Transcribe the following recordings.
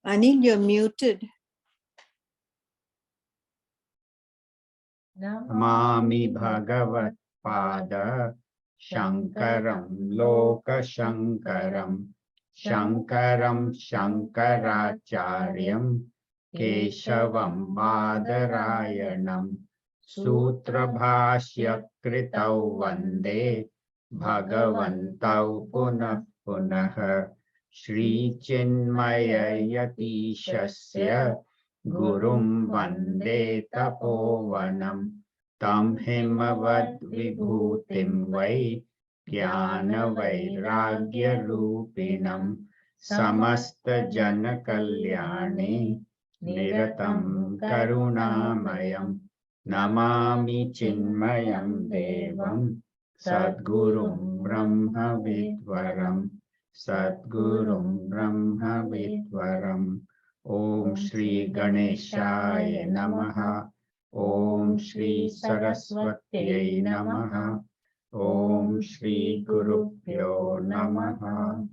Anil, you're muted. Namami Bhagavat Pada Shankaram Loka Shankaram Shankaram Shankaracharyam Keshavam Badarayanam Sutra Bhashya Kritau Vande Bhagavantau Punah Punah Shri Chinmaya Yatishasya Gurum Vande Tapovanam Tam Himavad Vibhutim Vai Jnana Vairagya Rupinam Samasta Jana Kalyani Niratam Karunamayam Namami Chinmayam Devam Sadgurum Brahma Vidvaram Sadgurum Brahma Vidvaram Om Shri Ganeshaya Namaha Om Shri Saraswatye Namaha Om Shri Gurubhyo Namaha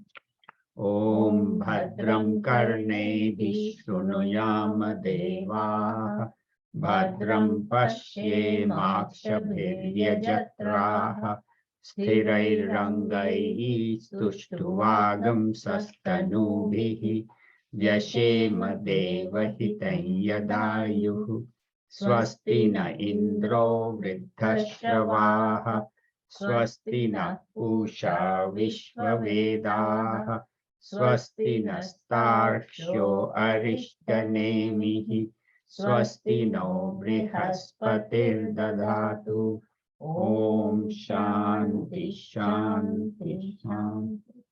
Om Bhadram Karnebhi Shrunuyama Devaah Bhadram Pashye Makshabhiryajatraah Sthirairangai Stuštuvagam Sastanubhihi Vyashema Devahitam Yadayuh Swasti na Indro Vriddhashravah Swasti na Usha Vishvavedah Swasti nastarsho arishtanemihi Swasti no Brihaspatir Dadatu Om Shanti Shanti Shanti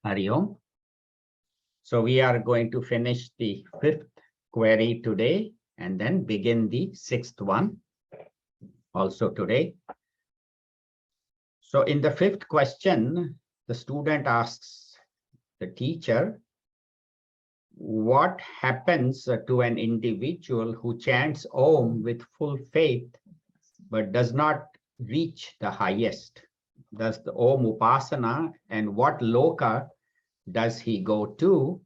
Hari Om. So we are going to finish the 5th query today and then begin the 6th one also today. So in the 5th question, the student asks the teacher, what happens to an individual who chants Om with full faith but does not reach the highest? Does the Om Upasana, and what loka does he go to?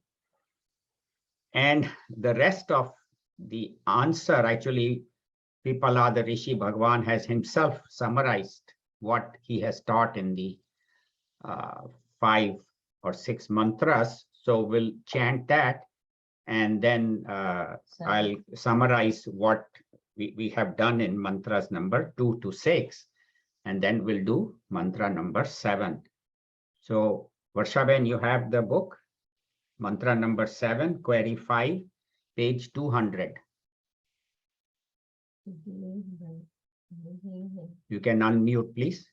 And the rest of the answer, actually, Pipala, the Rishi Bhagwan, has himself summarized what he has taught in the 5 or 6 mantras. So we'll chant that, and then I'll summarize what we have done in mantras number 2 to 6, and then we'll do mantra number 7. So Varshaben, you have the book, mantra number 7, query 5, page 200. You can unmute, please.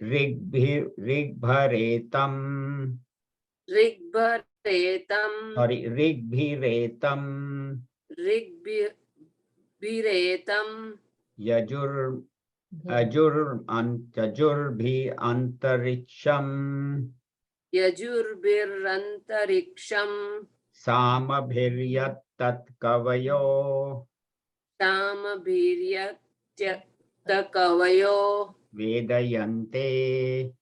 Rigbharetam. Rigbharetam. Sorry, Rigbhiretam. Rigbhiretam. Yajurбhi antariksham. Yajurbirantariksham. Samabhiryat kavayo. Samabhiryat kavayo. Vedayante.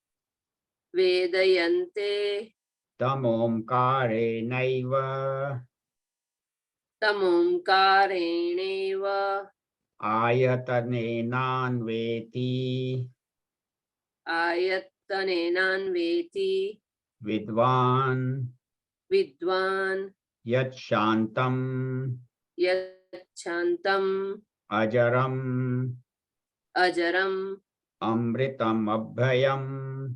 Vedayante. Tamomkare naiva. Tamomkareneva. Ayatanenanveti. Ayatanenanveti. Vidvan. Vidvan. Yat shantam. Yachantam. Ajaram. Ajaram. Amritam abhayam.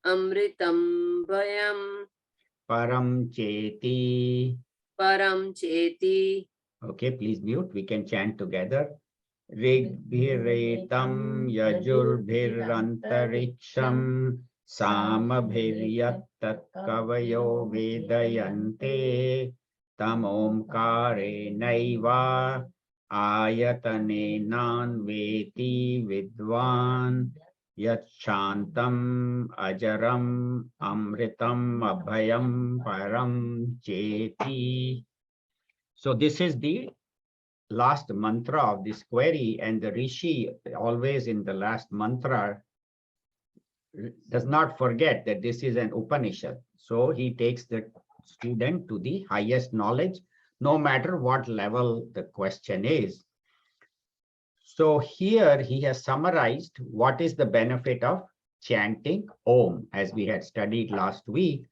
Amritam bhayam. Param cheti. Param cheti. Okay, please mute. We can chant together. Rigbhiretam yajurbirantariksham samabhiryat kavayo vedayante tam omkare naiva ayatane nanveti vidvan yat shantam ajaram amritam abhayam param cheti. So this is the last mantra of this query, and the Rishi always in the last mantra does not forget that this is an Upanishad. So he takes the student to the highest knowledge, no matter what level the question is. So here he has summarized what is the benefit of chanting Om, as we had studied last week.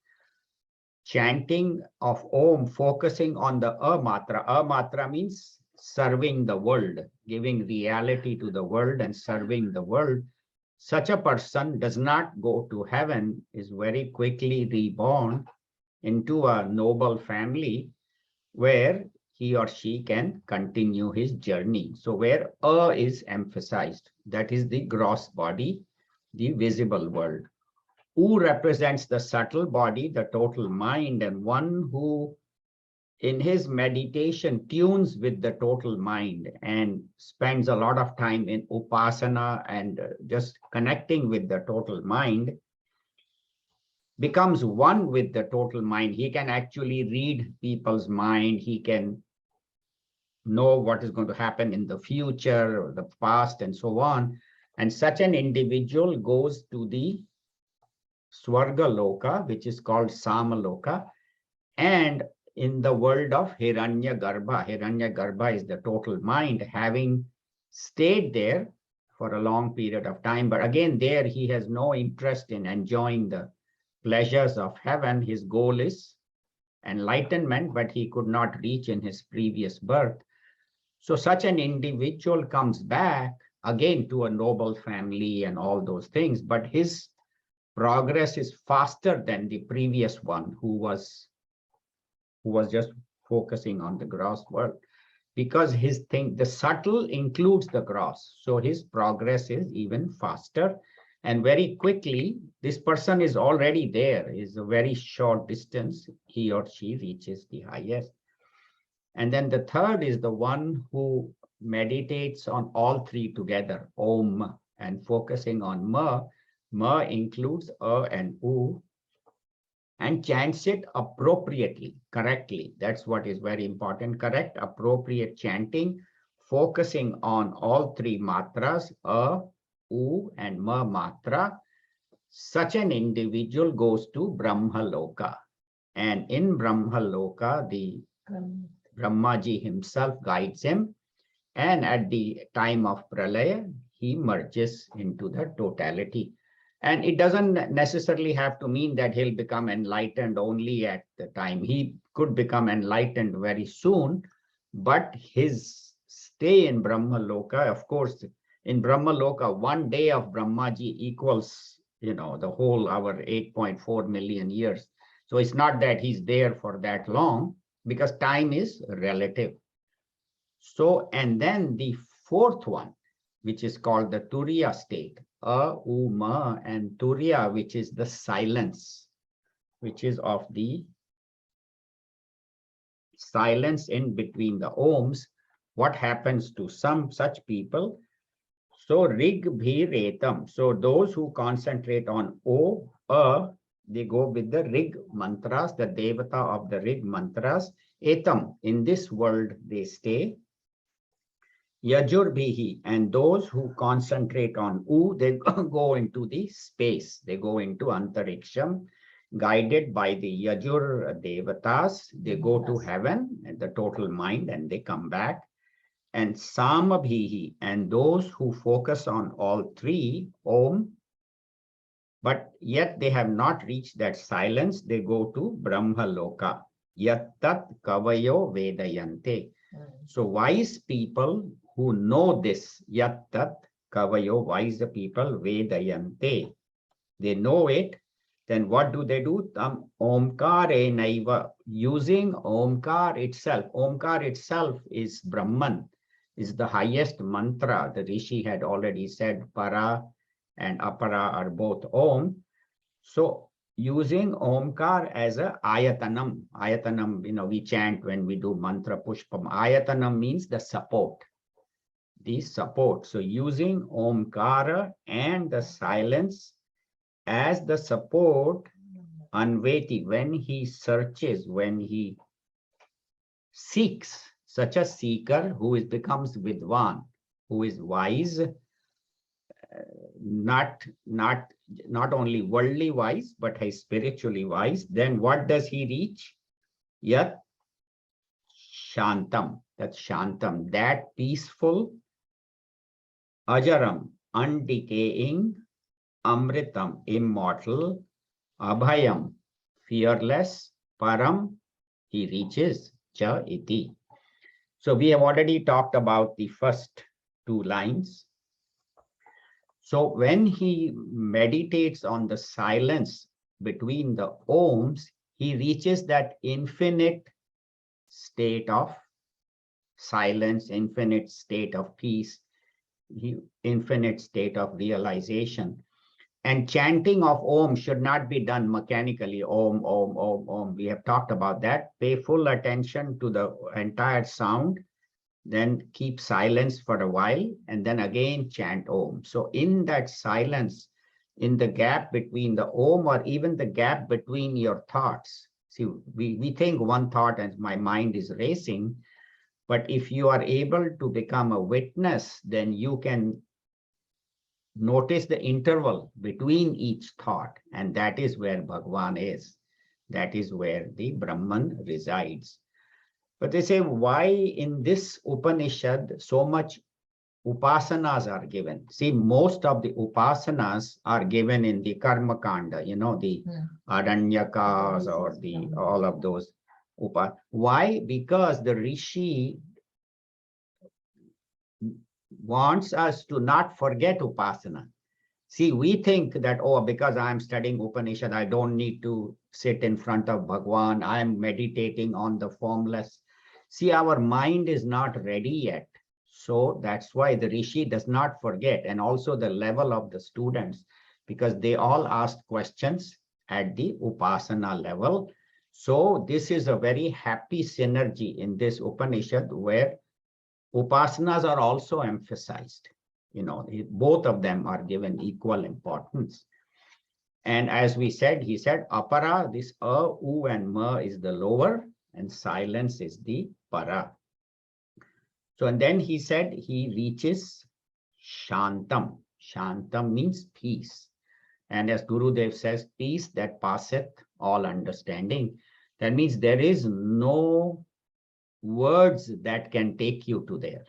Chanting of Om, focusing on the A matra. A matra means serving the world, giving reality to the world and serving the world. Such a person does not go to heaven, is very quickly reborn into a noble family where he or she can continue his journey. So where A is emphasized, that is the gross body, the visible world. U represents the subtle body, the total mind, and one who in his meditation tunes with the total mind and spends a lot of time in upasana and just connecting with the total mind, becomes one with the total mind. He can actually read people's mind. He can know what is going to happen in the future or the past and so on. And such an individual goes to the Swarga Loka, which is called Samaloka, and in the world of Hiranya Garbha is the total mind, having stayed there for a long period of time. But again, there he has no interest in enjoying the pleasures of heaven. His goal is enlightenment, but he could not reach in his previous birth. So such an individual comes back again to a noble family and all those things, but his progress is faster than the previous one who was just focusing on the gross world, because his thing, the subtle includes the gross. So his progress is even faster. And very quickly, this person is already there, is a very short distance, he or she reaches the highest. And then the third is the one who meditates on all three together, Om, and focusing on Ma. Ma includes A and U, and chants it appropriately, correctly. That's what is very important. Correct, appropriate chanting, focusing on all three matras, A, U, and Ma matra. Such an individual goes to Brahma Loka. And in Brahma Loka, the Brahmaji himself guides him. And at the time of Pralaya, he merges into the totality. And it doesn't necessarily have to mean that he'll become enlightened only at the time. He could become enlightened very soon, but his stay in Brahma Loka, of course, in Brahma Loka, 1 day of Brahmaji equals, the whole our 8.4 million years. So it's not that he's there for that long, because time is relative. So, and then the fourth one, which is called the Turia State, Ma, and Turia, which is the silence, which is of the silence in between the Oms. What happens to some such people? So Rig Bhiretam. So those who concentrate on O, they go with the Rig mantras, the Devata of the Rig mantras. Etam, in this world they stay. Yajurbihi, and those who concentrate on U, they go into the space, they go into Antariksham, guided by the Yajur Devatas, they go to heaven and the total mind and they come back. And Samabhihi, and those who focus on all three, Om, but yet they have not reached that silence, they go to Brahma Loka. Yattat Kavayo Vedayante. So wise people who know this, Yattat Kavayo, wise people, Vedayante, they know it. Then what do they do? Omkare Naiva, using Omkar itself. Omkar itself is Brahman, is the highest mantra. The Rishi had already said Para and Apara are both Om. So using Omkar as a Ayatanam. Ayatanam, we chant when we do mantra pushpam. Ayatanam means the support. The support. So using Omkara and the silence as the support, Anveti, when he searches, when he seeks, such a seeker who becomes Vidwan, who is wise, not only worldly wise, but he's spiritually wise. Then what does he reach? Yat Shantam. That's Shantam. That peaceful, Ajaram, undecaying, Amritam, immortal, Abhayam, fearless, Param, he reaches, Cha iti. So we have already talked about the first two lines. So when he meditates on the silence between the Oms, he reaches that infinite state of silence, infinite state of peace, infinite state of realization. And chanting of Om should not be done mechanically. Om, Om, Om, Om. We have talked about that. Pay full attention to the entire sound, then keep silence for a while, and then again chant Om. So in that silence, in the gap between the Om, or even the gap between your thoughts. See, we think one thought and my mind is racing, but if you are able to become a witness, then you can notice the interval between each thought, and that is where Bhagwan is. That is where the Brahman resides. But they say, why in this Upanishad so much upasanas are given? See, most of the upasanas are given in the Karma Kanda, the Aranyakas or the all of those. Why? Because the Rishi wants us to not forget upasana. See, we think that, oh, because I'm studying Upanishad, I don't need to sit in front of Bhagwan. I'm meditating on the formless. See, our mind is not ready yet. So that's why the Rishi does not forget. And also the level of the students, because they all ask questions at the Upasana level. So this is a very happy synergy in this Upanishad where Upasanas are also emphasized. Both of them are given equal importance. And as we said, he said, apara, this u and ma is the lower, and silence is the para. So, and then he said he reaches shantam. Shantam means peace. And as Gurudev says, peace that passeth all understanding. That means there is no words that can take you to there.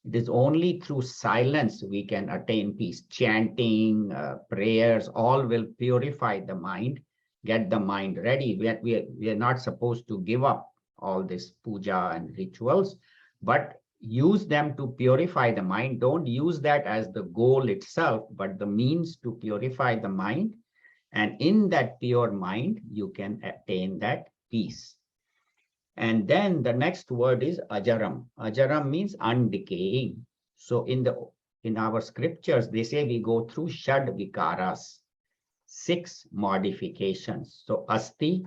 It is only through silence we can attain peace. Chanting, prayers, all will purify the mind, get the mind ready. We are not supposed to give up all this puja and rituals, but use them to purify the mind. Don't use that as the goal itself, but the means to purify the mind. And in that pure mind, you can attain that peace. And then the next word is Ajaram. Ajaram means undecaying. So in our scriptures, they say we go through Shad Vikaras, 6 modifications. So Asti,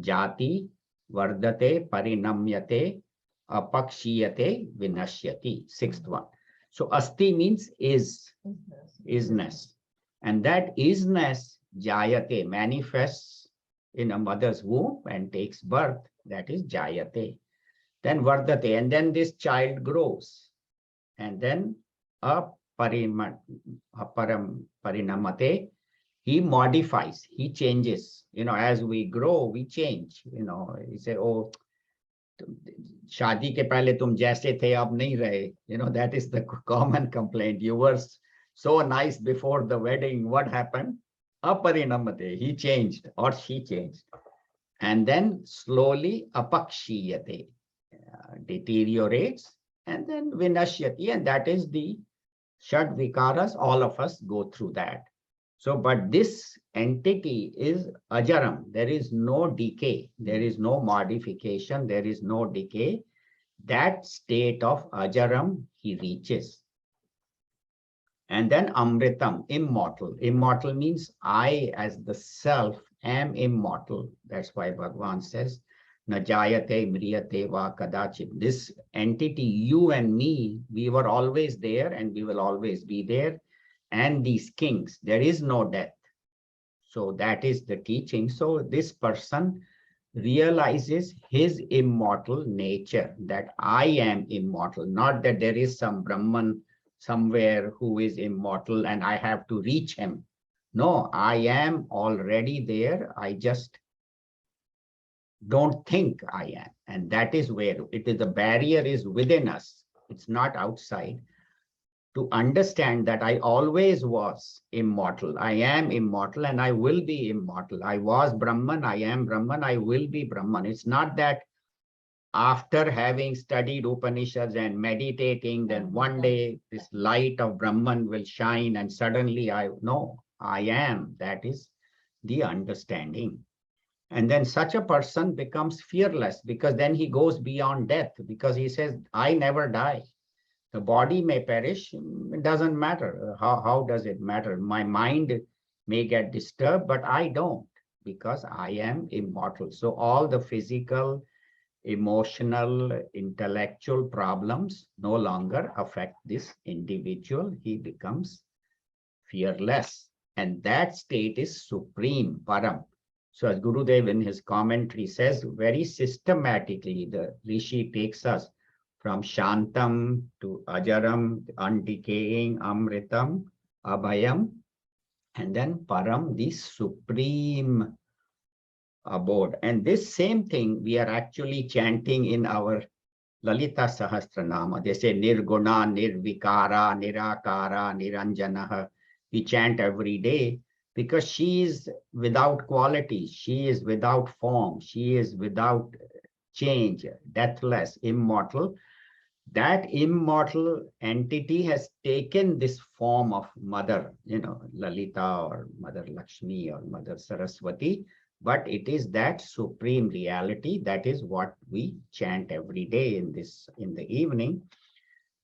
Jati, Vardate, Parinamyate, Apakshiyate, Vinashyati, 6th one. So Asti means isness. And that isness, Jayate, manifests in a mother's womb and takes birth. That is Jayate. Then Vardate, and then this child grows. And then Parinamate, he modifies, he changes. As we grow, we change. You say, oh, शादी के पहले तुम जैसे थे अब नहीं रहे. That is the common complaint. You were so nice before the wedding. What happened? Aparinamate, he changed or she changed. And then slowly apakshiyate, deteriorates, and then vinashyati, and that is the Shad Vikaras. All of us go through that. So, but this entity is Ajaram. There is no decay. There is no modification. There is no decay. That state of Ajaram he reaches. And then Amritam, immortal. Immortal means I as the self am immortal. That's why Bhagwan says, Najayate mriyate va kadachit. This entity, you and me, we were always there and we will always be there. And these kings, there is no death. So that is the teaching. So this person realizes his immortal nature, that I am immortal, not that there is some Brahman somewhere who is immortal and I have to reach him. No, I am already there. I just don't think I am. And that is where it is. The barrier is within us. It's not outside. To understand that I always was immortal. I am immortal and I will be immortal. I was Brahman, I am Brahman, I will be Brahman. It's not that after having studied Upanishads and meditating, then one day this light of Brahman will shine and suddenly I know I am. That is the understanding. And then such a person becomes fearless because then he goes beyond death because he says, I never die. The body may perish, it doesn't matter. How does it matter? My mind may get disturbed, but I don't because I am immortal. So all the physical, emotional, intellectual problems no longer affect this individual. He becomes fearless. And that state is supreme, param. So as Gurudev in his commentary says, very systematically, the Rishi takes us from Shantam to Ajaram, undecaying, Amritam, Abhayam, and then Param, the supreme abode. And this same thing we are actually chanting in our Lalita Sahasranama. They say Nirguna, Nirvikara, Nirakara, Niranjanaha. We chant every day because she is without quality. She is without form. She is without change, deathless, immortal. That immortal entity has taken this form of Mother, Lalita or Mother Lakshmi or Mother Saraswati, but it is that supreme reality. That is what we chant every day in the evening.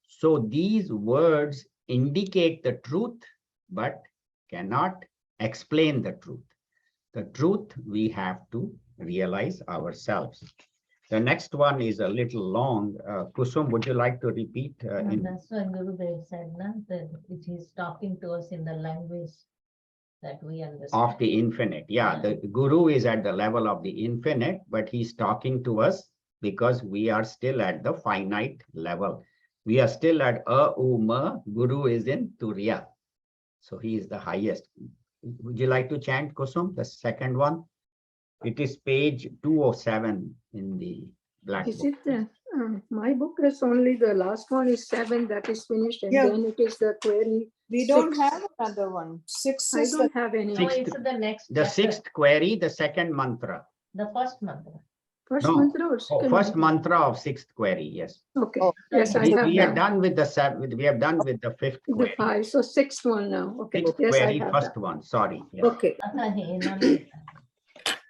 So these words indicate the truth, but cannot explain the truth. The truth we have to realize ourselves. The next one is a little long. Kusum, would you like to repeat? That's why Gurudev said that it is talking to us in the language that we understand. Of the infinite. Yeah, the Guru is at the level of the infinite, but he's talking to us because we are still at the finite level. We are still at Ma. Guru is in Turia. So he is the highest. Would you like to chant, Kusum, the second one? It is page 207 in the black Is book. it my book is only the last one is 7 that is finished, and Yeah. then it is the query. We don't 6. have another one. 6 I is don't have any. No, Sixth- it's the next The chapter, sixth query, the second mantra. the first mantra. First No. mantra or Oh, second first mantra? mantra of sixth query, yes. Okay. Oh, Yes, I We have are that. done with the we are done with the fifth The query. 5. So sixth one now. Okay. Sixth Yes, I query, have first that. one, sorry. Yeah. Okay.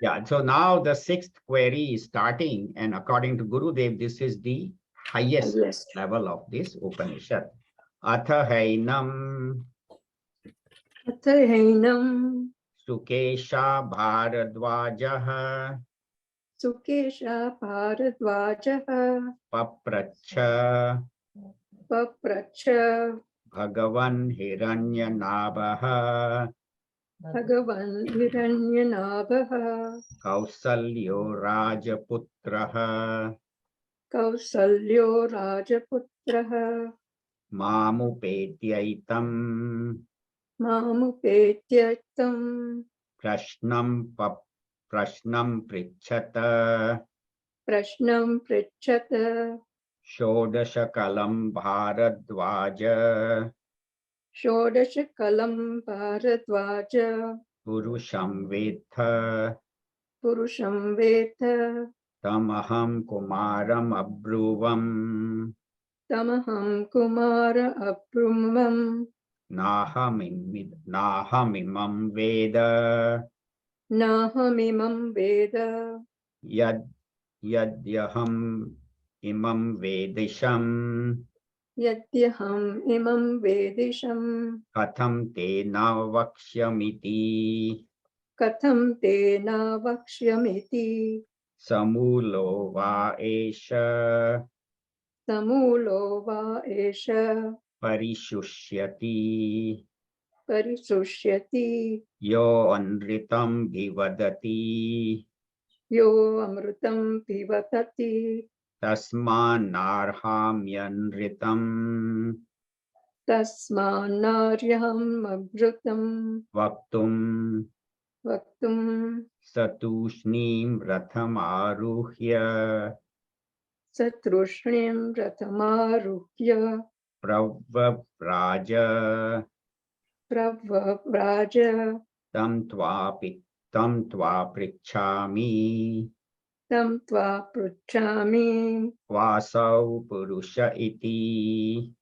Yeah, so now the sixth query is starting, and according to Gurudev, this is the highest Yes. level of this Upanishad. Atha hainam Athainam Sukesha Bharadvajaha Sukesha Bharadvajaha Papracha Papracha Bhagavan Hiranyanabha Bhagavan Hiranyanabaha Kausalyo Rajaputraha Kausalyo Rajaputraha Mamupetyaitam Mamupetyatam Prashnam Prichata Prashnam Prichata Shodashakalam Bharadvaja Shodashakalam Bharadvaja Purusham Vetha Purusham Veta Tamaham Kumaram Abruvam Tamaham Kumara Abrumam Nahamimam Veda Nahamimam Veda Yadyaham Imam Vedisham Yadyaham Imam Vedisham Katham Te Navakshyamiti Katham Te Navakshyamiti Samulo Va Esha Samulo Va Esha Parishushyati Parisushyati Yo Anritam Bhivadati Yo Amrutam Pivatati Tasman Narhamyanritam tasmanaryaham abhrutam vaktum vaktum satushnim ratham aruhya satrushnim ratamaruhya pravraja pravraja tam tva prichami tam tva pruchami vasau purusha iti.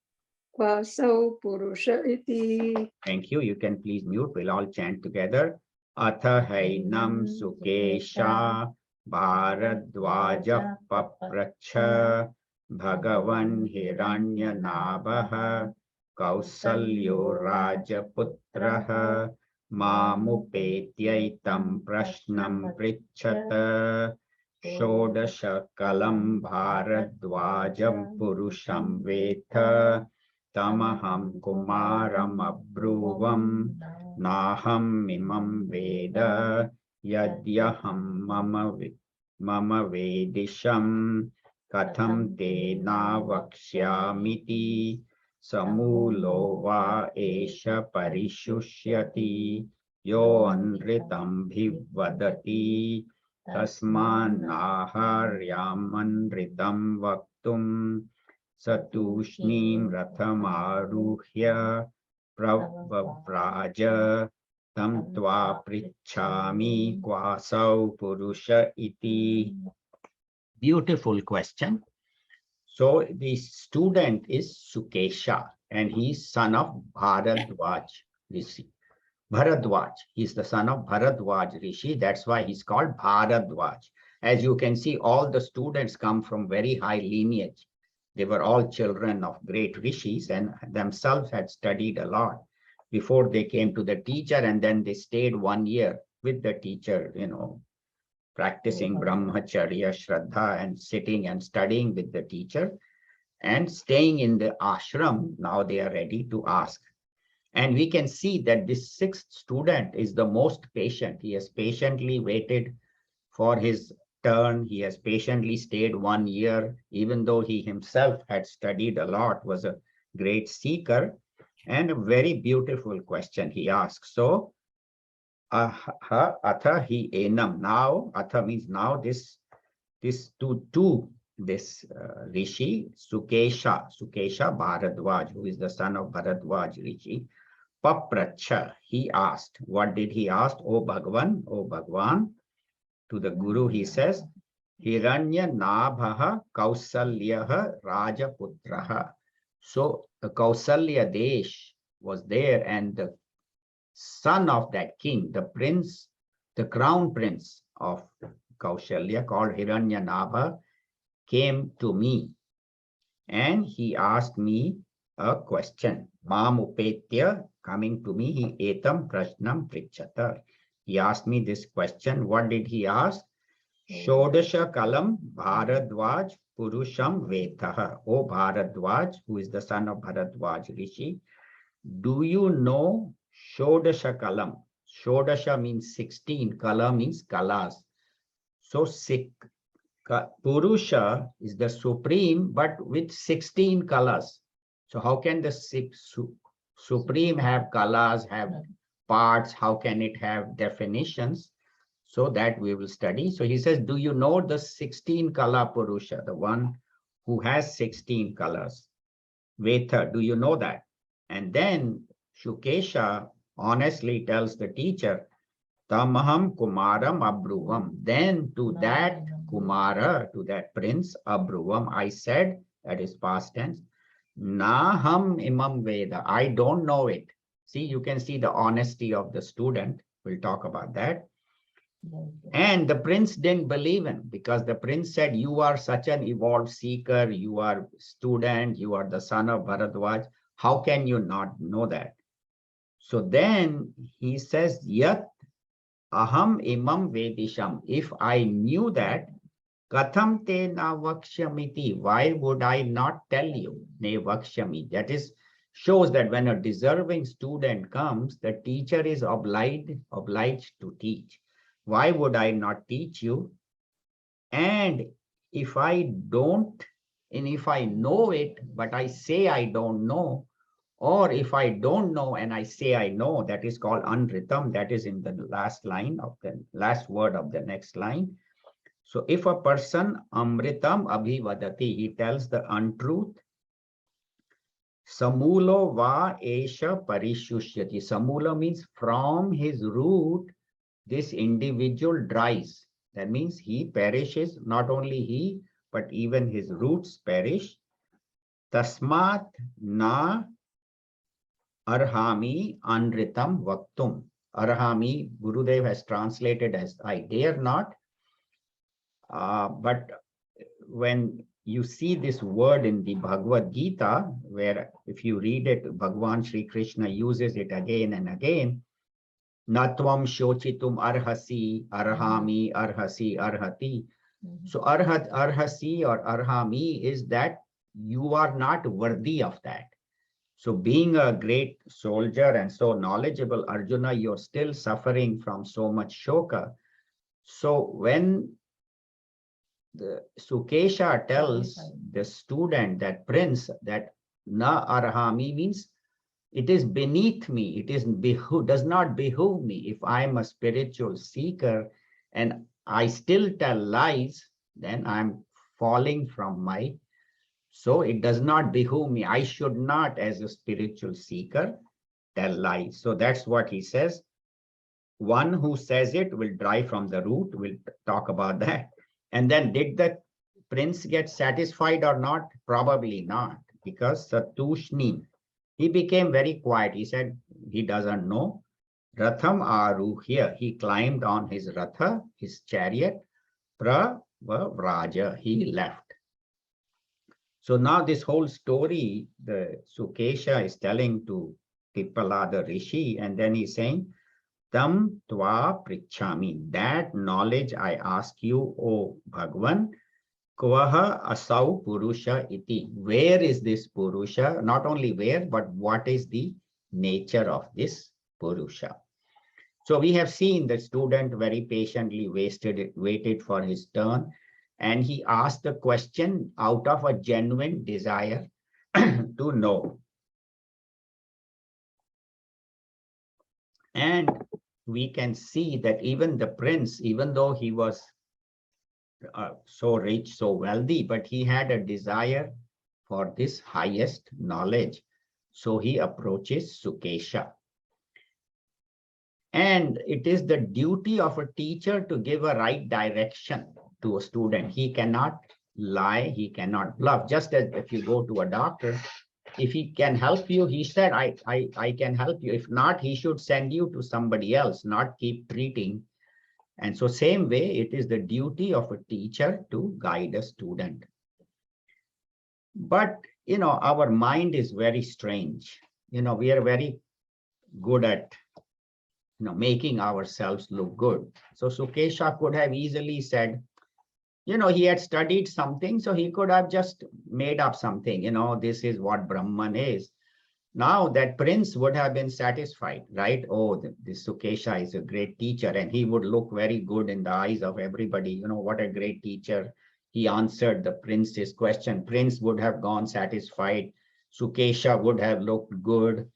kvasau purusha iti. Thank you. You can please mute. We'll all chant together. Atha hainam sukesha bharadvaja papracha bhagavan hiranya nabha kausalyo rajaputraha mamupetyaitam prashnam pricchata shodasha kalam bharadvajam purusham vetha tamaham kumaram abruvam naham imam veda yadyaham mama vedisham katham te navakshyamiti samulo va esha parishushyati yo anritam bhivadati tasman aharyam vaktum Satushnim Rathamaruhya Pravraja Tam Tva Prichami Kvasau Purusha Iti. Beautiful question. So the student is Sukesha and he's son of Bharadvaj Rishi. Bharadvaj, he's the son of Bharadvaj Rishi. That's why he's called Bharadvaj. As you can see, all the students come from very high lineage. They were all children of great rishis and themselves had studied a lot before they came to the teacher, and then they stayed 1 year with the teacher, practicing brahmacharya, shraddha, and sitting and studying with the teacher and staying in the ashram. Now they are ready to ask. And we can see that this 6th student is the most patient. He has patiently waited for his turn. He has patiently stayed 1 year, even though he himself had studied a lot, was a great seeker, and a very beautiful question he asks. So, atha hi enam. Now, atha means now this Rishi, Sukesha Bharadvaj, who is the son of Bharadvaj Rishi, papracha, he asked. What did he ask? O Bhagavan, to the Guru, he says, Hiranya Nabhaha Kausalyaha Rajaputraha. So the Kausalya Desh was there, and the son of that king, the prince, the crown prince of Kausalya, called Hiranya Nabha, came to me and he asked me a question. Mamupetya, coming to me, he etam prashnam prichata. He asked me this question. What did he ask? Shodasha kalam Bharadvaj Purusham Vetaha. O Bharadvaj, who is the son of Bharadvaj Rishi, do you know Shodasha kalam? Shodasha means 16, kala means kalas. So Purusha is the supreme, but with 16 kalas. So how can the supreme have kalas, have parts? How can it have definitions? So that we will study. So he says, do you know the 16 kala Purusha, the one who has 16 colors? Vetha, do you know that? And then Shukesha honestly tells the teacher, Tamaham Kumaram Abruvam. Then to that Kumara, to that prince Abruvam, I said, that is past tense, Naham Imam Veda. I don't know it. See, you can see the honesty of the student. We'll talk about that. And the prince didn't believe him because the prince said, you are such an evolved seeker, you are student, you are the son of Bharadvaj. How can you not know that? So then he says, Yat aham imam vedisham. If I knew that, katham te na vakshamiti. Why would I not tell you? Ne vakshami. That is, shows that when a deserving student comes, the teacher is obliged to teach. Why would I not teach you? And if I don't, and if I know it, but I say I don't know, Or if I don't know and I say I know, that is called unritam. That is in the last line of the last word of the next line. So if a person amritam abhivadati, he tells the untruth, samulo va esha parishyushyati. Samula means from his root, this individual dries. That means he perishes, not only he, but even his roots perish. Tasmat na arhami anritam vaktum. Arhami, Gurudev has translated as I dare not. But when you see this word in the Bhagavad Gita, where if you read it, Bhagavan Sri Krishna uses it again and again. Natvam shochitum arhasi, arhami, arhasi, arhati. So arhasi or arhami is that you are not worthy of that. So being a great soldier and so knowledgeable, Arjuna, you're still suffering from so much shoka. So when the Sukesha tells the student, that prince, that na arhami means it is beneath me, it is does not behoove me. If I am a spiritual seeker and I still tell lies, then I'm falling from my, so it does not behoove me. I should not, as a spiritual seeker, tell lies. So that's what he says. One who says it will dry from the root. We'll talk about that. And then did the prince get satisfied or not? Probably not, because Satushni, he became very quiet. He said he doesn't know. Ratham Aru, here he climbed on his Ratha, his chariot. Pravraja, he left. So now this whole story, the Sukesha is telling to Pippala, the Rishi, and then he's saying, Tam tva prichami, that knowledge I ask you, O Bhagwan, kvaha asau Purusha iti. Where is this Purusha? Not only where, but what is the nature of this Purusha? So we have seen the student very patiently waited for his turn, and he asked the question out of a genuine desire to know. And we can see that even the prince, even though he was so rich, so wealthy, but he had a desire for this highest knowledge. So he approaches Sukesha. And it is the duty of a teacher to give a right direction to a student. He cannot lie, he cannot bluff. Just as if you go to a doctor, if he can help you, he said, I can help you. If not, he should send you to somebody else, not keep treating. And so same way, it is the duty of a teacher to guide a student. But, our mind is very strange. We are very good at making ourselves look good. So Sukesha could have easily said, he had studied something, so he could have just made up something, this is what Brahman is. Now that prince would have been satisfied, right? Oh, this Sukesha is a great teacher, and he would look very good in the eyes of everybody. What a great teacher. He answered the prince's question. Prince would have gone satisfied. Sukesha would have looked good.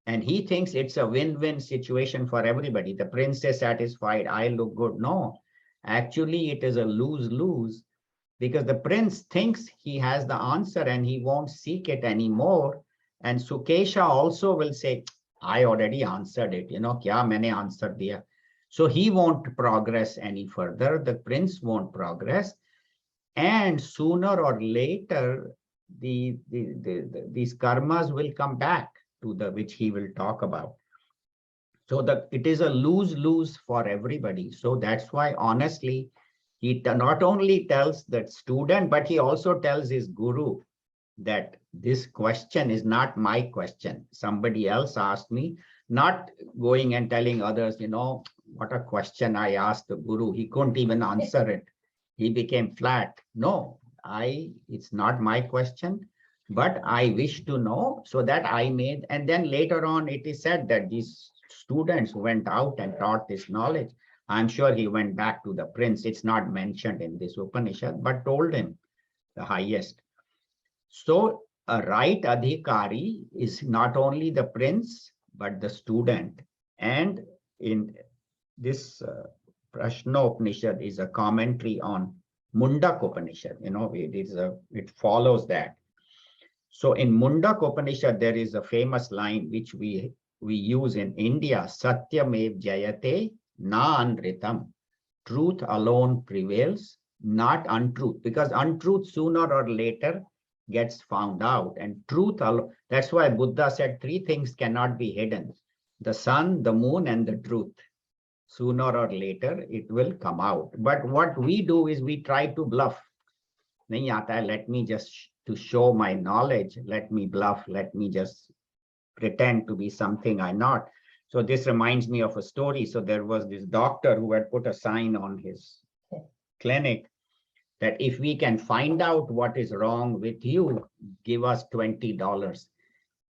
And he thinks it's a win-win situation for everybody. The prince is satisfied, I look good. No, actually it is a lose-lose, because the prince thinks he has the answer and he won't seek it anymore. And Sukesha also will say, I already answered it, kya maine answer diya. So he won't progress any further. The prince won't progress. And sooner or later, these karmas will come back to which he will talk about. So it is a lose-lose for everybody. So that's why, honestly, he not only tells that student, but he also tells his guru that this question is not my question. Somebody else asked me, not going and telling others, what a question I asked the guru. He couldn't even answer it. He became flat. No, it's not my question. But I wish to know so that I may, and then later on it is said that these students went out and taught this knowledge. I'm sure he went back to the prince. It's not mentioned in this Upanishad, but told him the highest. So a right adhikari is not only the prince, but the student. And in this Prasnopanishad is a commentary on Mundak Upanishad. It follows that. So in Mundak Upanishad, there is a famous line which we use in India, Satyamev Jayate na anritam. Truth alone prevails, not untruth, because untruth sooner or later gets found out. And truth alone, that's why Buddha said 3 things cannot be hidden: the sun, the moon, and the truth. Sooner or later, it will come out. But what we do is we try to bluff. Nahi aata hai, let me just, to show my knowledge, let me bluff, let me just pretend to be something I'm not. So this reminds me of a story. So there was this doctor who had put a sign on his clinic that if we can find out what is wrong with you, give us $20.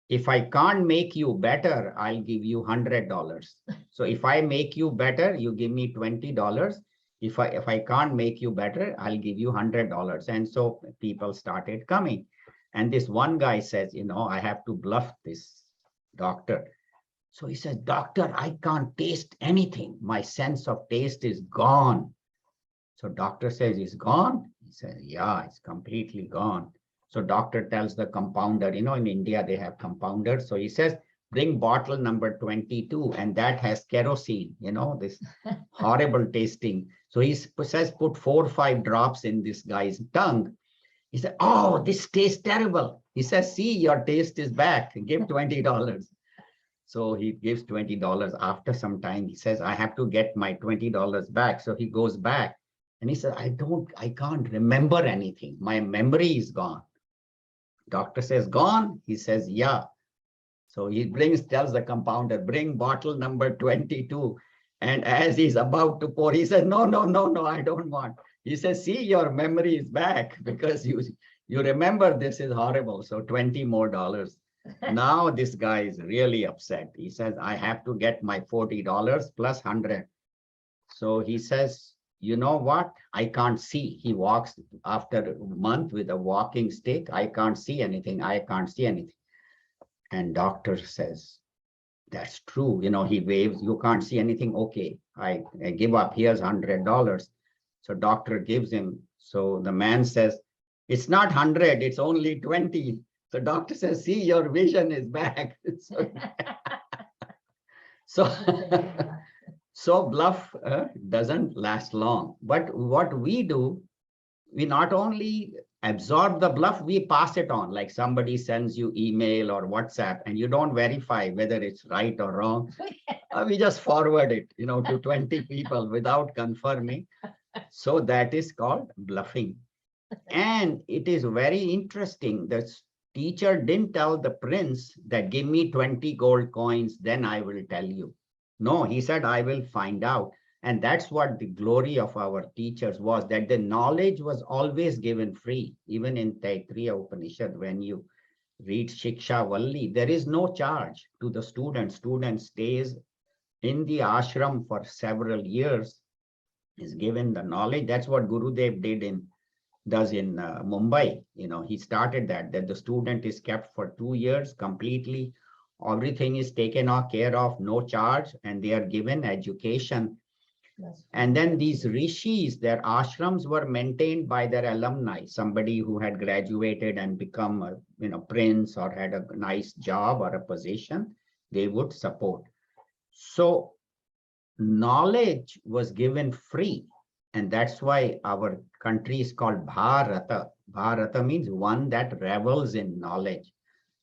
If I can't make you better, I'll give you $100. So if I make you better, you give me $20. If I can't make you better, I'll give you $100. And so people started coming. And this one guy says, I have to bluff this doctor. So he says, doctor, I can't taste anything. My sense of taste is gone. So doctor says, it's gone? He says, yeah, it's completely gone. So doctor tells the compounder, in India, they have compounders. So he says, bring bottle number 22, and that has kerosene, this horrible tasting. So he says, put 4 or 5 drops in this guy's tongue. He said, oh, this tastes terrible. He says, see, your taste is back. Give $20. So he gives $20. After some time, he says, I have to get my $20 back. So he goes back and he said, I can't remember anything. My memory is gone. Doctor says, gone? He says, yeah. So he tells the compounder, bring bottle number 22. And as he's about to pour, he says, no, I don't want. He says, see, your memory is back because you remember this is horrible. So $20 more. Now this guy is really upset. He says, I have to get my $40 plus 100. So he says, you know what? I can't see. He walks after a month with a walking stick. I can't see anything. I can't see anything. And doctor says, that's true. He waves, you can't see anything. Okay, I give up. Here's $100. So doctor gives him. So the man says, it's not 100, it's only 20. So doctor says, see, your vision is back. So bluff doesn't last long. But what we do, we not only absorb the bluff, we pass it on. Like somebody sends you email or WhatsApp and you don't verify whether it's right or wrong. We just forward it, to 20 people without confirming. So that is called bluffing. And it is very interesting. The teacher didn't tell the prince that give me 20 gold coins, then I will tell you. No, he said, I will find out. And that's what the glory of our teachers was, that the knowledge was always given free. Even in Taittiriya Upanishad, when you read Shiksha Valli, there is no charge to the student. Student stays in the ashram for several years, is given the knowledge. That's what Gurudev does in Mumbai. He started that the student is kept for 2 years completely. Everything is taken care of, no charge, and they are given education. And then these rishis, their ashrams were maintained by their alumni, somebody who had graduated and become a prince or had a nice job or a position, they would support. So knowledge was given free. And that's why our country is called Bharata. Bharata means one that revels in knowledge.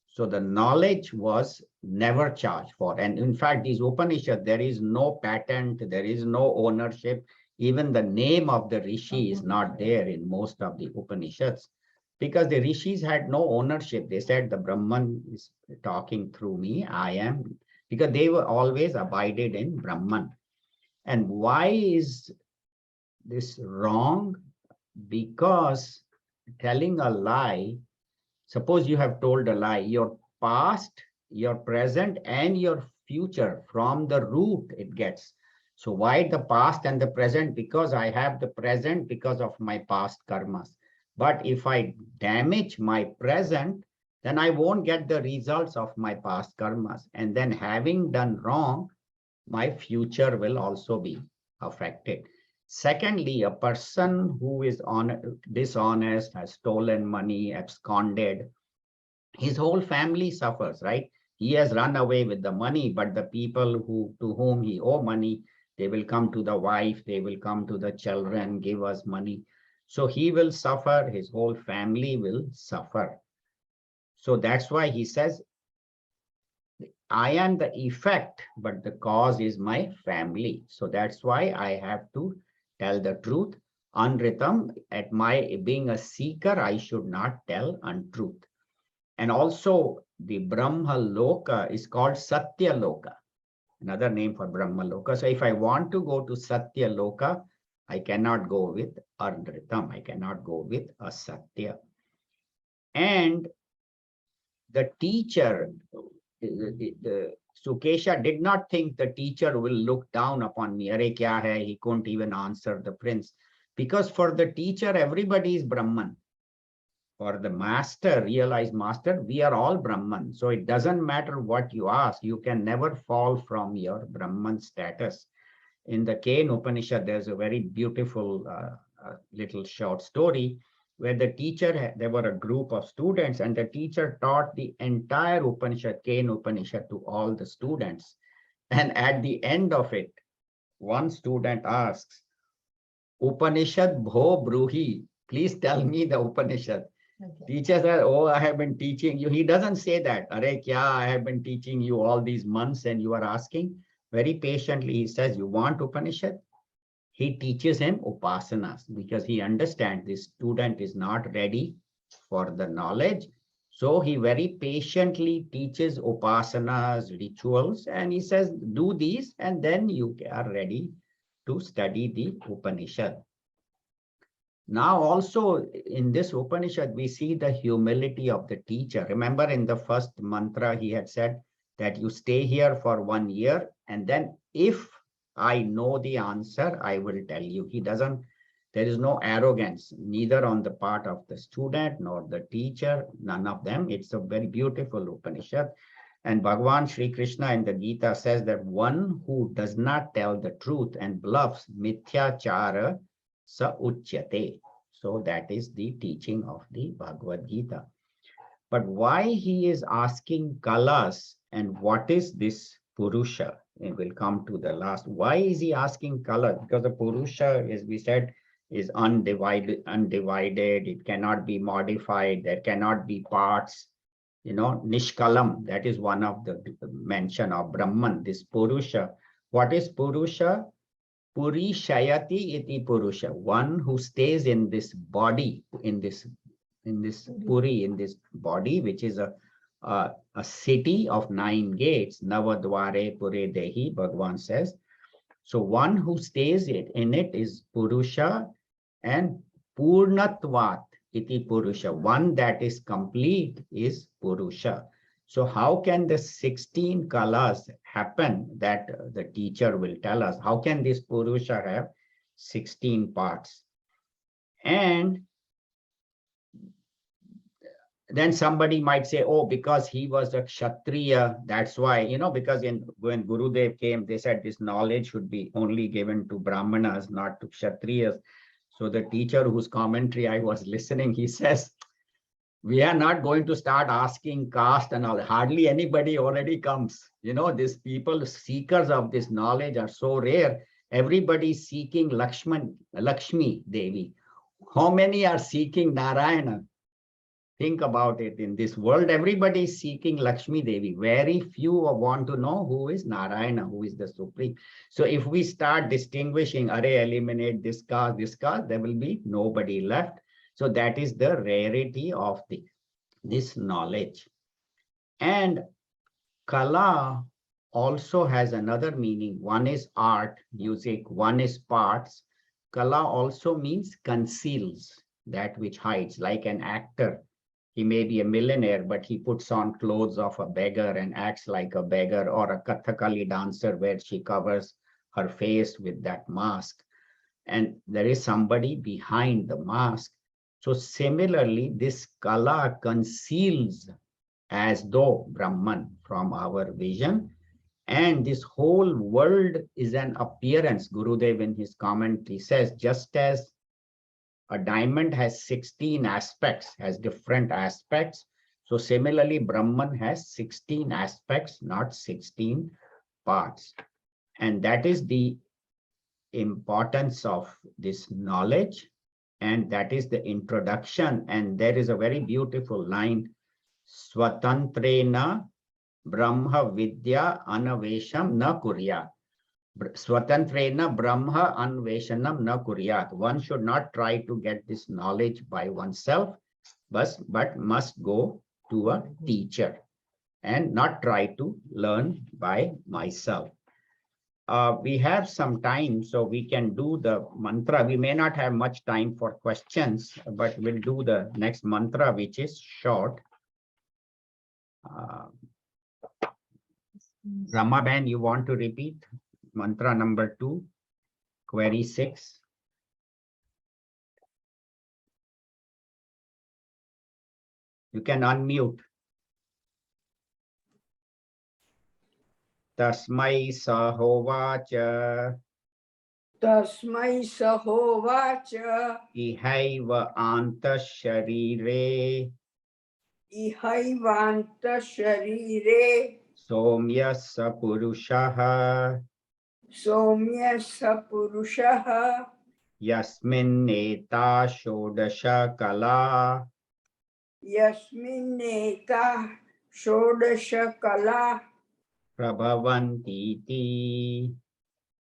So the knowledge was never charged for. And in fact, these Upanishads, there is no patent, there is no ownership. Even the name of the Rishi is not there in most of the Upanishads, because the Rishis had no ownership. They said the Brahman is talking through me, I am, because they were always abided in Brahman. And why is this wrong? Because telling a lie, suppose you have told a lie, your past, your present, and your future, from the root it gets. So why the past and the present? Because I have the present because of my past karmas. But if I damage my present, then I won't get the results of my past karmas. And then having done wrong, my future will also be affected. Secondly, a person who is dishonest, has stolen money, absconded, his whole family suffers, right? He has run away with the money, but the people to whom he owe money, they will come to the wife, they will come to the children, give us money. So he will suffer, his whole family will suffer. So that's why he says, I am the effect, but the cause is my family. So that's why I have to tell the truth. Anritam, at my being a seeker, I should not tell untruth. And also the Brahma Loka is called Satya Loka, another name for Brahma Loka. So if I want to go to Satya Loka, I cannot go with Anritam. I cannot go with Asatya. And the teacher, Sukesha did not think the teacher will look down upon me. Are kya hai? He couldn't even answer the prince. Because for the teacher, everybody is Brahman. For the master, realized master, we are all Brahman. So it doesn't matter what you ask. You can never fall from your Brahman status. In the Kane Upanishad, there's a very beautiful little short story where the teacher, there were a group of students and the teacher taught the entire Upanishad, Kane Upanishad, to all the students. And at the end of it, one student asks, Upanishad bho bruhi, please tell me the Upanishad. Okay. Teacher says, oh, I have been teaching you. He doesn't say that. Are kya, I have been teaching you all these months and you are asking. Very patiently, he says, you want Upanishad? He teaches him upasanas because he understands this student is not ready for the knowledge. So he very patiently teaches upasanas, rituals, and he says, do these and then you are ready to study the Upanishad. Now also in this Upanishad, we see the humility of the teacher. Remember in the first mantra, he had said that you stay here for 1 year and then if I know the answer, I will tell you. There is no arrogance, neither on the part of the student nor the teacher, none of them. It's a very beautiful Upanishad. And Bhagavan Sri Krishna in the Gita says that one who does not tell the truth and bluffs, mithyachara sa uchyate. So that is the teaching of the Bhagavad Gita. But why he is asking kalas and what is this Purusha? And we'll come to the last. Why is he asking color? Because the Purusha, as we said, is undivided. It cannot be modified. There cannot be parts. You know, Nishkalam, that is one of the mention of Brahman, this Purusha. What is Purusha? Puri Shayati iti Purusha, one who stays in this body, in this Puri, in this body, which is a city of 9 gates, Navadware Pure Dehi, Bhagavan says. So one who stays in it is Purusha, and Purnatvat iti Purusha, one that is complete is Purusha. So how can the 16 kalas happen that the teacher will tell us? How can this Purusha have 16 parts? And then somebody might say, oh, because he was a Kshatriya, that's why, you know, because when Gurudev came, they said this knowledge should be only given to Brahmanas, not to Kshatriyas. So the teacher whose commentary I was listening, he says, we are not going to start asking caste and all. Hardly anybody already comes. You know, these people, seekers of this knowledge are so rare. Everybody is seeking Lakshmi Devi. How many are seeking Narayana? Think about it. In this world, everybody is seeking Lakshmi Devi. Very few want to know who is Narayana, who is the Supreme. So if we start distinguishing, eliminate this caste, there will be nobody left. So that is the rarity of this knowledge. And Kala also has another meaning. One is art, music, one is parts. Kala also means conceals, that which hides, like an actor. He may be a millionaire, but he puts on clothes of a beggar and acts like a beggar, or a Kathakali dancer where she covers her face with that mask. And there is somebody behind the mask. So similarly, this kala conceals as though Brahman from our vision. And this whole world is an appearance. Gurudev in his commentary says, just as a diamond has 16 aspects, has different aspects. So similarly, Brahman has 16 aspects, not 16 parts. And that is the importance of this knowledge. And that is the introduction. And there is a very beautiful line, Swatantrena Brahma Vidya Anavesham na kuryat. Swatantrena Brahma Anveshanam na kuryat. One should not try to get this knowledge by oneself, but must go to a teacher and not try to learn by myself. We have some time, so we can do the mantra. We may not have much time for questions, but we'll do the next mantra, which is short. Ramaban, you want to repeat mantra number 2, query 6? You can unmute. Tasmai sahovacha Tasmai sahovacha ihaiva anta sharire ihaivanta sharire somyasa purushaha somyasa purushaha yasminneta shodasha kala yasminneta shodasha kala prabhavantiti.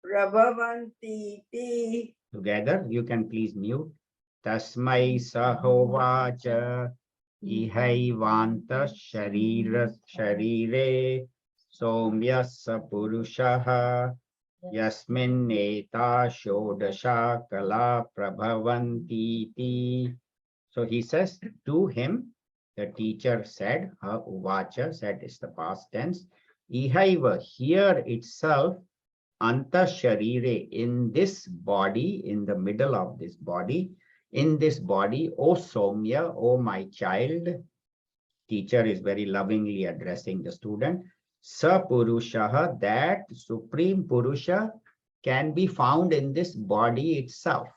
prabhavantiti. Together, you can please mute. Tasmai sahovacha ihaivanta sharire somyasa purushaha yasminneta shodasha kala prabhavantiti. So he says to him, the teacher said, uvacha said is the past tense, ihaiva, here itself, anta sharire, in this body, in the middle of this body, in this body, O Somya, O my child. Teacher is very lovingly addressing the student. Sa Purushaha, that Supreme Purusha can be found in this body itself.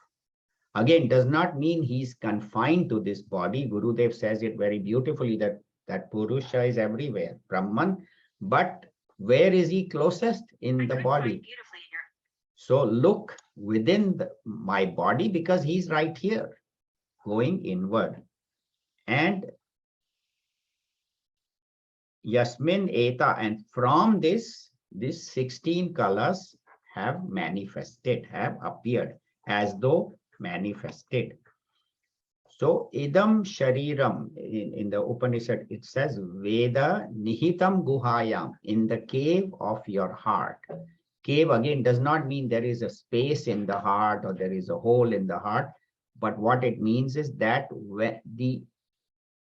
Again, does not mean he's confined to this body. Gurudev says it very beautifully that Purusha is everywhere, Brahman, but where is he closest? In the body. So look within my body, because he's right here, going inward. And Yasmin Eta, and from this 16 colors have manifested, have appeared, as though manifested. So idam shariram, in the Upanishad, it says Veda nihitam guhayam, in the cave of your heart. Cave again does not mean there is a space in the heart or there is a hole in the heart, but what it means is that when the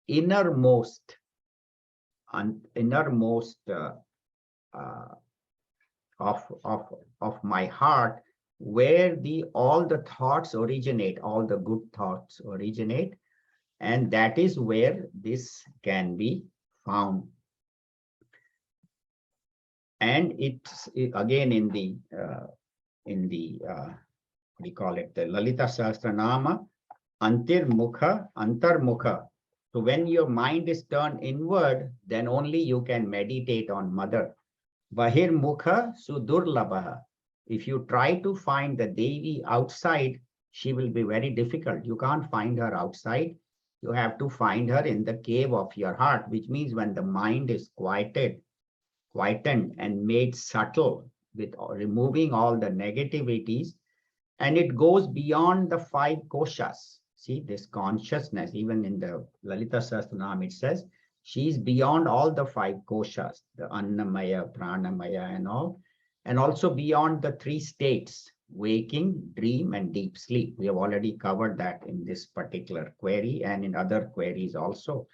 innermost of my heart, where all the thoughts originate, all the good thoughts originate, and that is where this can be found. And it's again in the what do you call it, the Lalita Sahasranama, antarmukha. So when your mind is turned inward, then only you can meditate on Mother. Bahirmukha sudurlabha. If you try to find the Devi outside, she will be very difficult. You can't find her outside. You have to find her in the cave of your heart, which means when the mind is quietened and made subtle with removing all the negativities, and it goes beyond the 5 koshas. See, this consciousness, even in the Lalita Sahasranam, it says, she's beyond all the 5 koshas, the Annamaya, Pranamaya and all, and also beyond the 3 states, waking, dream, and deep sleep. We have already covered that in this particular query and in other queries also.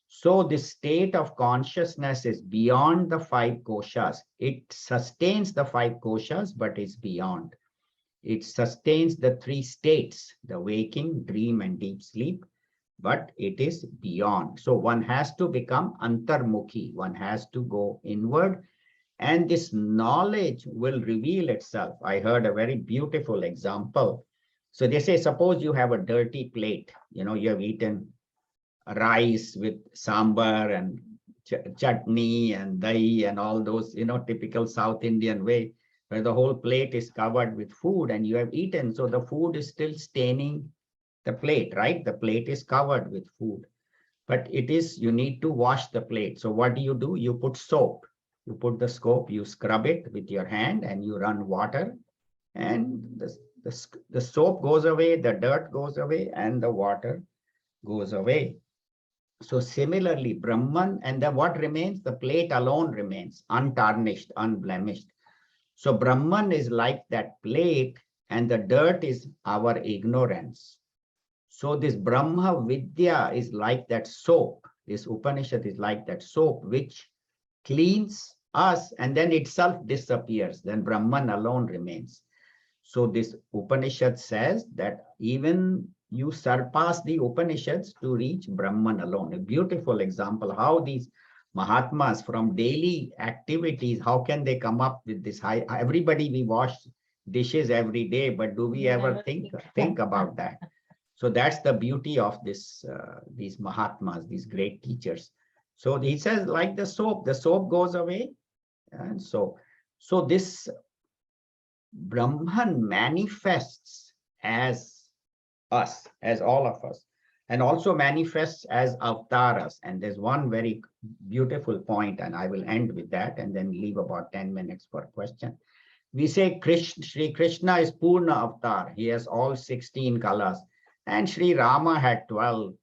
So this state of consciousness is beyond the 5 koshas. It sustains the 5 koshas, but it's beyond. It sustains the 3 states, the waking, dream, and deep sleep. but it is beyond. So one has to become antarmukhi, one has to go inward, and this knowledge will reveal itself. I heard a very beautiful example. So they say, suppose you have a dirty plate, you have eaten rice with sambar and chutney and dahi and all those, typical South Indian way, where the whole plate is covered with food and you have eaten. So the food is still staining the plate, right? The plate is covered with food, but you need to wash the plate. So what do? You put soap. You put the soap, you scrub it with your hand and you run water, and the soap goes away, the dirt goes away, and the water goes away. So similarly, Brahman, and then what remains? The plate alone remains, untarnished, unblemished. So Brahman is like that plate, and the dirt is our ignorance. So this Brahma Vidya is like that soap. This Upanishad is like that soap, which cleans us and then itself disappears. Then Brahman alone remains. So this Upanishad says that even you surpass the Upanishads to reach Brahman alone. A beautiful example how these Mahatmas from daily activities, how can they come up with this high? Everybody, we wash dishes every day, but do we ever think about that? So that's the beauty of this, these Mahatmas, these great teachers. So he says, like the soap goes away. And so this Brahman manifests as us, as all of us, and also manifests as avatars. And there's one very beautiful point, and I will end with that and then leave about 10 minutes for question. We say Sri Krishna is Purna Avatar. He has all 16 colors. And Sri Rama had 12.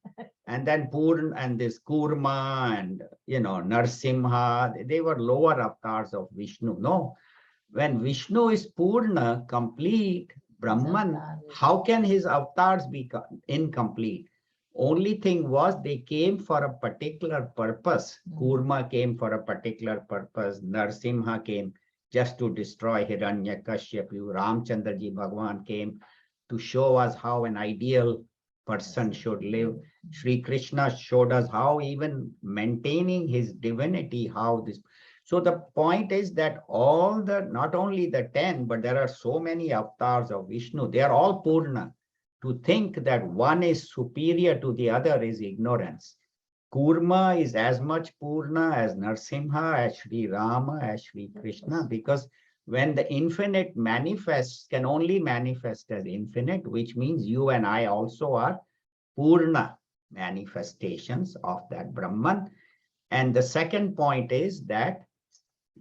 And then Purna and this Kurma and, Narsimha, they were lower avatars of Vishnu. No, when Vishnu is Purna, complete, Brahman, how can his avatars be incomplete? Only thing was they came for a particular purpose. Kurma came for a particular purpose. Narsimha came just to destroy Hiranyakashipu. Ramchandraji Bhagwan came to show us how an ideal person should live. Sri Krishna showed us how even maintaining his divinity, how this. So the point is that not only the 10, but there are so many avatars of Vishnu. They are all Purna. To think that one is superior to the other is ignorance. Kurma is as much Purna as Narsimha, as Sri Rama, as Sri Krishna, because when the infinite manifests, can only manifest as infinite, which means you and I also are Purna manifestations of that Brahman. And the second point is that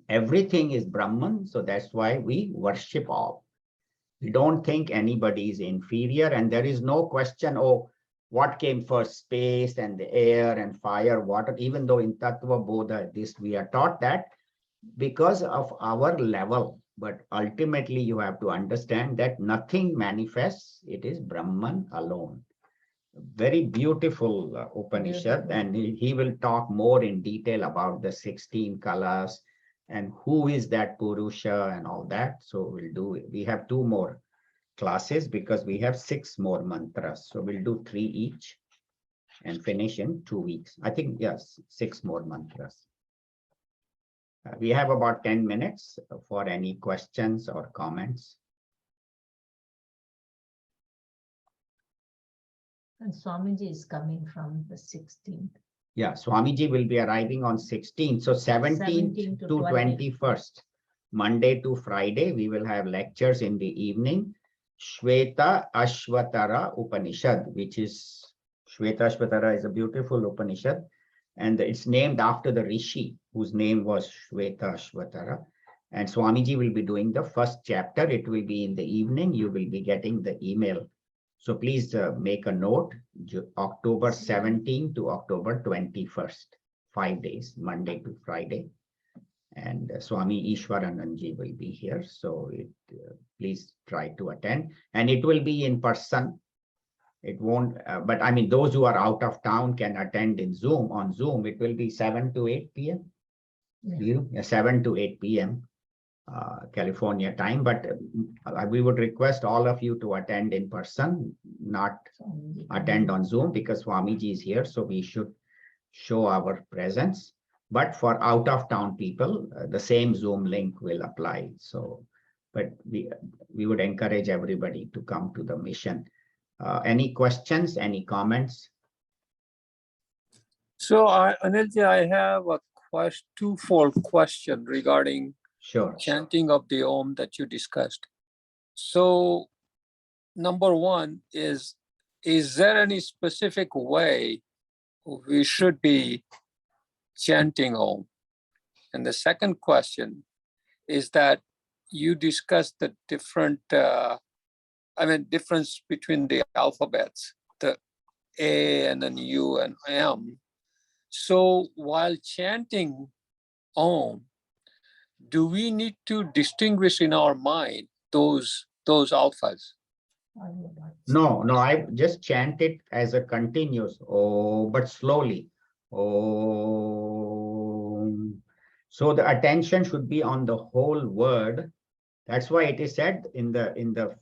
everything is Brahman, so that's why we worship all. We don't think anybody is inferior, and there is no question, oh, what came first, space and the air and fire, water, even though in Tattva Bodha, this we are taught that because of our level. But ultimately, you have to understand that nothing manifests, it is Brahman alone. Very beautiful Upanishad, and he will talk more in detail about the 16 colors and who is that Purusha and all that. So we have 2 more classes because we have 6 more mantras. So we'll do 3 each and finish in 2 weeks. I think, yes, 6 more mantras. We have about 10 minutes for any questions or comments. And Swamiji is coming from the 16th. Yeah, Swamiji will be arriving on 16th. So 17th to 21st, Monday to Friday, we will have lectures in the evening. Shweta Ashvatara Upanishad, which is, Shweta Ashvatara is a beautiful Upanishad. And it's named after the Rishi, whose name was Shweta Ashvatara. And Swamiji will be doing the first chapter. It will be in the evening. You will be getting the email. So please make a note, October 17 to October 21st, 5 days, Monday to Friday. And Swami Ishwaranandji will be here. So please try to attend. And it will be in person. It won't, but I mean, those who are out of town can attend in Zoom. On Zoom, it will be 7 to 8 p.m. Yeah, 7 to 8 p.m. California time, but we would request all of you to attend in person, not attend on Zoom, because Swamiji is here, so we should show our presence. But for out of town people, the same Zoom link will apply. So, but we would encourage everybody to come to the mission. Any questions, any comments? So, Anilji, I have a twofold question regarding Sure. chanting of the Om that you discussed. So, number one is there any specific way we should be chanting Om? And the second question is that you discussed the difference between the alphabets, the A and then U and M. So while chanting Om, do we need to distinguish in our mind those alphas? No, I just chant it as a continuous but slowly. So the attention should be on the whole word. That's why it is said in the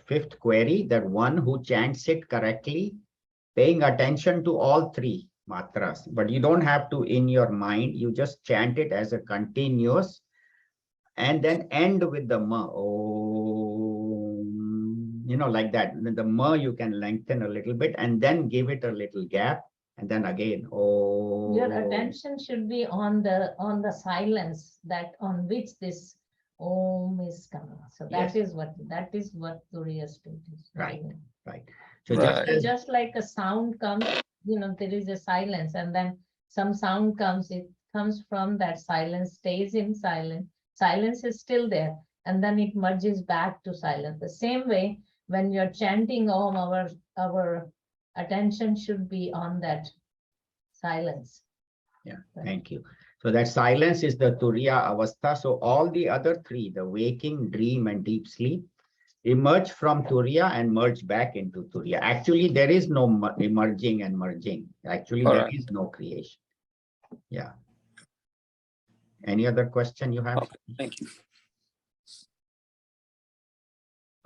fifth query that one who chants it correctly, paying attention to all three matras, but you don't have to in your mind, you just chant it as a continuous and then end with the ma, like that. The ma you can lengthen a little bit and then give it a little gap and then again, Your attention should be on the silence that on which this Om is coming. So that Yes. is what Turia State is. Right. So Right. Just like a sound comes, there is a silence, and then some sound comes, it comes from that silence, stays in silence. Silence is still there, and then it merges back to silence. The same way, when you're chanting Om, our attention should be on that silence. Yeah, thank you. So that silence is the Turiya Avastha. So all the other three, the waking, dream, and deep sleep, emerge from Turiya and merge back into Turiya. Actually, there is no emerging and merging. Actually, there Correct. is no creation. Yeah. Any other question you have? Okay, thank you.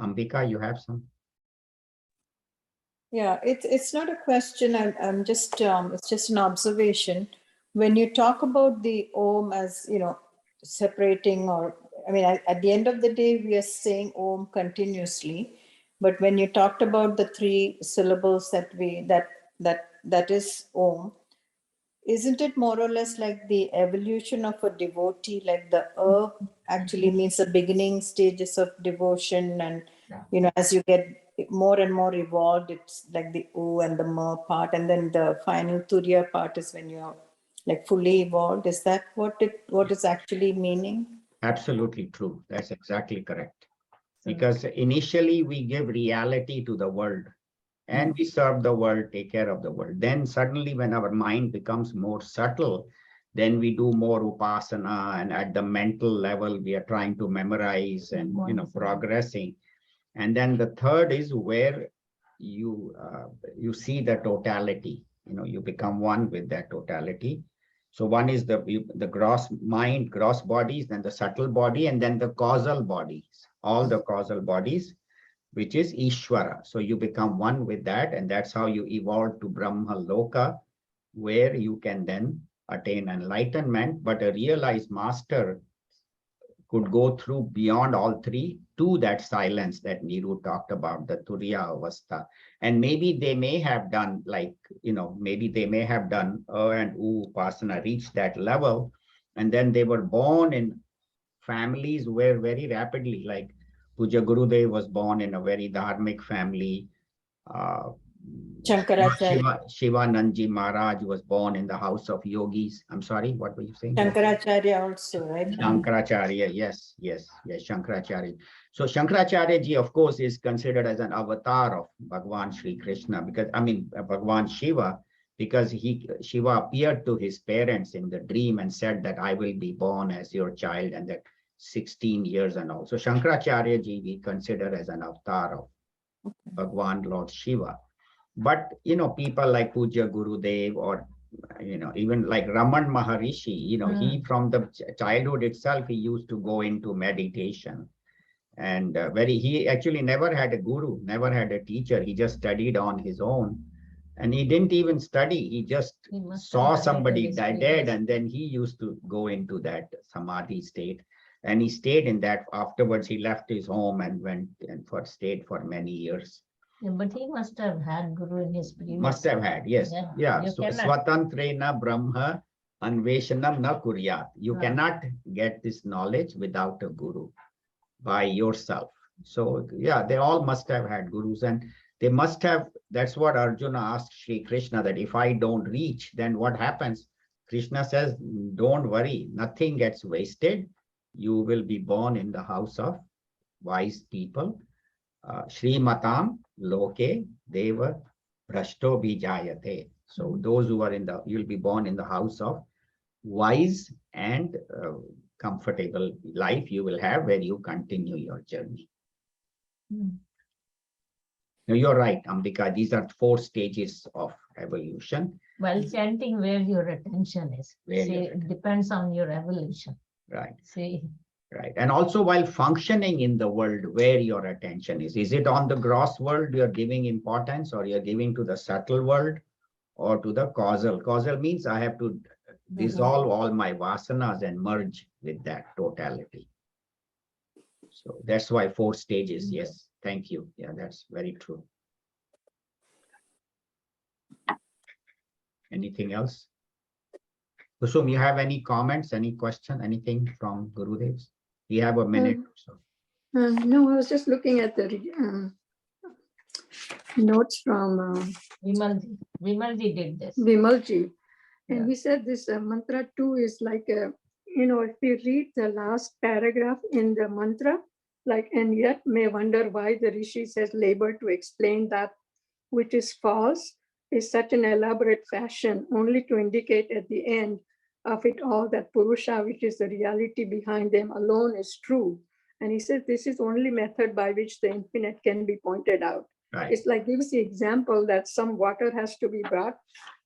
Ambika, you have some? Yeah, it's not a question. I'm just it's just an observation. When you talk about the Om as separating, or at the end of the day we are saying Om continuously, but when you talked about the three syllables that is Om, isn't it more or less like the evolution of a devotee? Like the actually means the beginning stages of devotion, and as you get more and more evolved, it's like the U and the Ma part, and then the final Turiya part is when you're like fully evolved. Is that what is actually meaning? Absolutely true. That's exactly correct. Because initially we give reality to the world and we serve the world, take care of the world. Then suddenly when our mind becomes more subtle, then we do more upasana, and at the mental level, we are trying to memorize and, progressing. And then the third is where you see the totality, you become one with that totality. So one is the gross mind, gross bodies, then the subtle body, and then the causal bodies, all the causal bodies, which is Ishvara. So you become one with that, and that's how you evolve to Brahma Loka, where you can then attain enlightenment. But a realized master could go through beyond all three to that silence that Niru talked about, the Turiya Avastha. And maybe they may have done maybe they may have done and Upasana, reached that level. And then they were born in families where very rapidly, like Puja Gurudev was born in a very dharmic family. Shankaracharya. Shivanandji Maharaj was born in the house of yogis. I'm sorry, what were you saying? Shankaracharya also, right? Shankaracharya, yes, Shankaracharya. So Shankaracharya ji, of course, is considered as an avatar of Bhagwan Sri Krishna, because Bhagwan Shiva, because Shiva appeared to his parents in the dream and said that I will be born as your child, and that 16 years and all. So Shankaracharya ji we consider as an avatar of Bhagwan Lord Shiva. But people like Puja Gurudev or even like Raman Maharishi, he from the childhood itself, he used to go into meditation. And he actually never had a guru, never had a teacher. He just studied on his own. And he didn't even study. He just He must have saw had somebody his dead, experience. and then he used to go into that samadhi state. And he stayed in that. Afterwards, he left his home and went and stayed for many years. Yeah, but he must have had guru in his previous. Must have had, yes. Yeah, Yeah. you So cannot. Swatantrena Brahma Anveshanam na kuryat. You No. cannot get this knowledge without a guru by yourself. So yeah, they all must have had gurus, and they must have. That's what Arjuna asked Sri Krishna, that if I don't reach, then what happens? Krishna says, don't worry, nothing gets wasted. You will be born in the house of wise people. Srimatam loke deva brashto bijayate. So those who are you'll be born in the house of wise and comfortable life you will have where you continue your journey. Hmm. Now, you're right, Ambika. These are 4 stages of evolution. While chanting, where your attention is. Where See, your it depends on your evolution. Right, See, right. And also while functioning in the world, where your attention is. Is it on the gross world you're giving importance, or you're giving to the subtle world, or to the causal? Causal means I have to dissolve all my vasanas and merge with that totality. So that's why 4 stages. Yes, thank you. Yeah, that's very true. Anything else? Kusum, you have any comments, any question, anything from Gurudevs? We have a minute or so. No, I was just looking at the notes from Vimalji did this. Vimalji. And Yeah. he said this mantra 2 is like a, if we read the last paragraph in the mantra, like, and yet may wonder why the Rishi says labor to explain that which is false is such an elaborate fashion, only to indicate at the end of it all that Purusha, which is the reality behind them alone, is true. And he says this is only method by which the infinite can be pointed out. Right. It's like gives the example that some water has to be brought.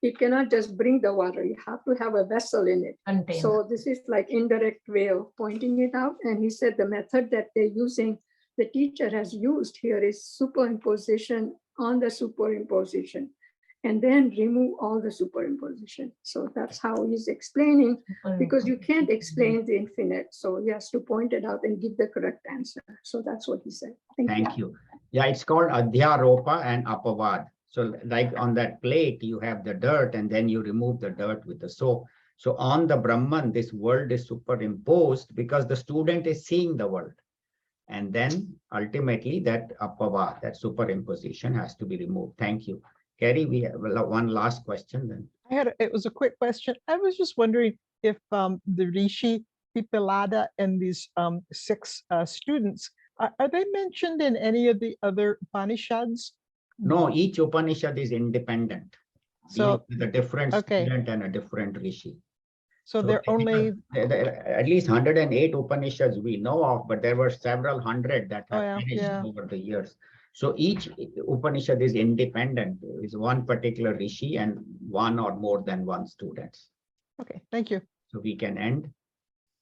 You cannot just bring the water. You have to have a vessel in it. Container. So this is like indirect way of pointing it out. And he said the method that they're using, the teacher has used here is superimposition on the superimposition, and then remove all the superimposition. So that's how he's explaining, because you can't explain the infinite. So he has to point it out and give the correct answer. So that's what he said. Thank you. Yeah, it's called Adhyaropa and Apavad. So like on that plate, you have the dirt, and then you remove the dirt with the soap. So on the Brahman, this world is superimposed because the student is seeing the world. And then ultimately that Apavad, that superimposition has to be removed. Thank you. Kerry, we have one last question then. It was a quick question. I was just wondering if the Rishi, Pipilada, and these 6 students, are they mentioned in any of the other Upanishads? No, each Upanishad is independent. So with a different okay. student and a different Rishi. So they're only at least 108 Upanishads we know of, but there were several hundred that have finished over the years. So each Upanishad is independent. Is one particular Rishi and one or more than one students. okay. Thank you. So we can end.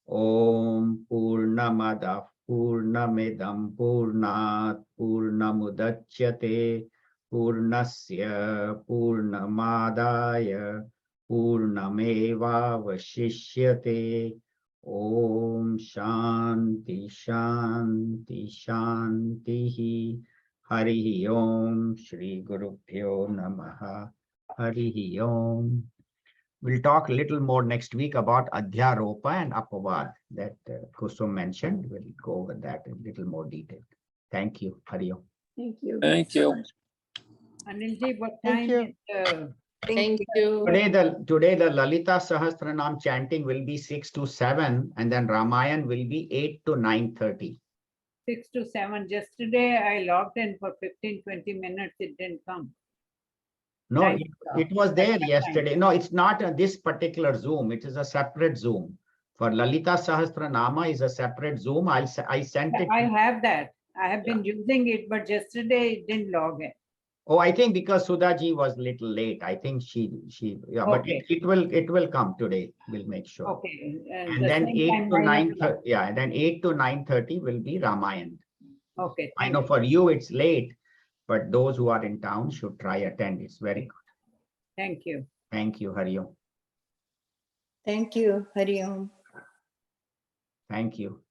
Om Purnamada Purnamidam Purnat Purnamudachyate Purnasya Purnamadaya Purnameva Vashishyate. Om Shanti Shanti Shanti. Harihi Om. Shri Gurubhyo Namaha. Harihi Om. We'll talk a little more next week about Adhyaropa and Apavad that Kusum mentioned. We'll go over that in a little more detail. Thank you. Hari Om. Thank you. Thank you. Anilji, what Thank time you. is Thank you. Today the Lalita Sahasranam chanting will be 6 to 7, and then Ramayan will be 8 to 9:30. 6 to 7? Yesterday I logged in for 15-20 minutes. It didn't come. No, Time it was there time. yesterday. No, it's not this particular Zoom. It is a separate Zoom. For Lalita Sahasranama is a separate Zoom. I sent it. I have that. I have been using it, but yesterday it didn't log in. Oh, I think because Sudhaji was little late, I think yeah, but Okay. it will come today. We'll make sure. Okay. And the then same 8 time, to 9 o'clock. 9, yeah, and then 8 to 9:30 will be Ramayan. Okay. I thank know you. for you it's late, but those who are in town should try attend. It's very good. Thank you. Thank you, Hari Om. Thank you. Hari Om. Thank you.